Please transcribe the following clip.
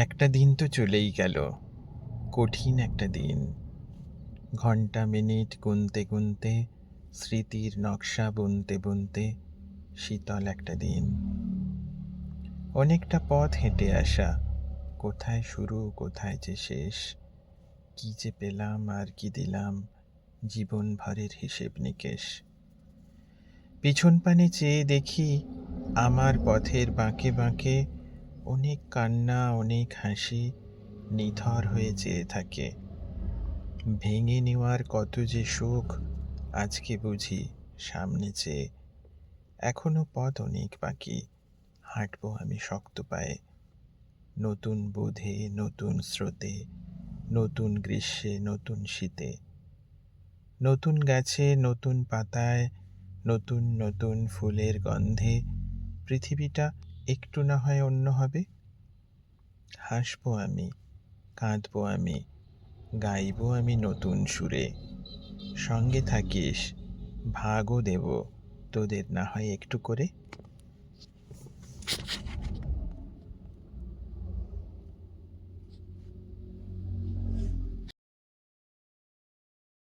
একটা দিন তো চলেই গেল, কঠিন একটা দিন। ঘন্টা মিনিট গুনতে গুনতে, স্মৃতির নকশা বুনতে বুনতে, শীতল একটা দিন। অনেকটা পথ হেঁটে আসা, কোথায় শুরু কোথায় যে শেষ, কি যে পেলাম আর কি দিলাম, জীবন ভরের হিসেব নিকেশ। পিছন পানে চেয়ে দেখি, আমার পথের বাঁকে বাঁকে অনেক কান্না অনেক হাসি নিথর হয়ে চেয়ে থাকে। ভেঙে নেওয়ার কত যে সুখ আজকে বুঝি সামনে চেয়ে। এখনো পথ অনেক বাকি, হাঁটবো আমি শক্ত পায়ে, নতুন বোধে নতুন স্রোতে, নতুন গ্রীষ্মে নতুন শীতে, নতুন গাছে নতুন পাতায়, নতুন নতুন ফুলের গন্ধে পৃথিবীটা একটু না হয় অন্য হবে। হাসবো আমি, কাঁদবো আমি, গাইবো আমি নতুন সুরে। সঙ্গে থাকিস, ভাগও দেব তোদের না হয় একটু করে।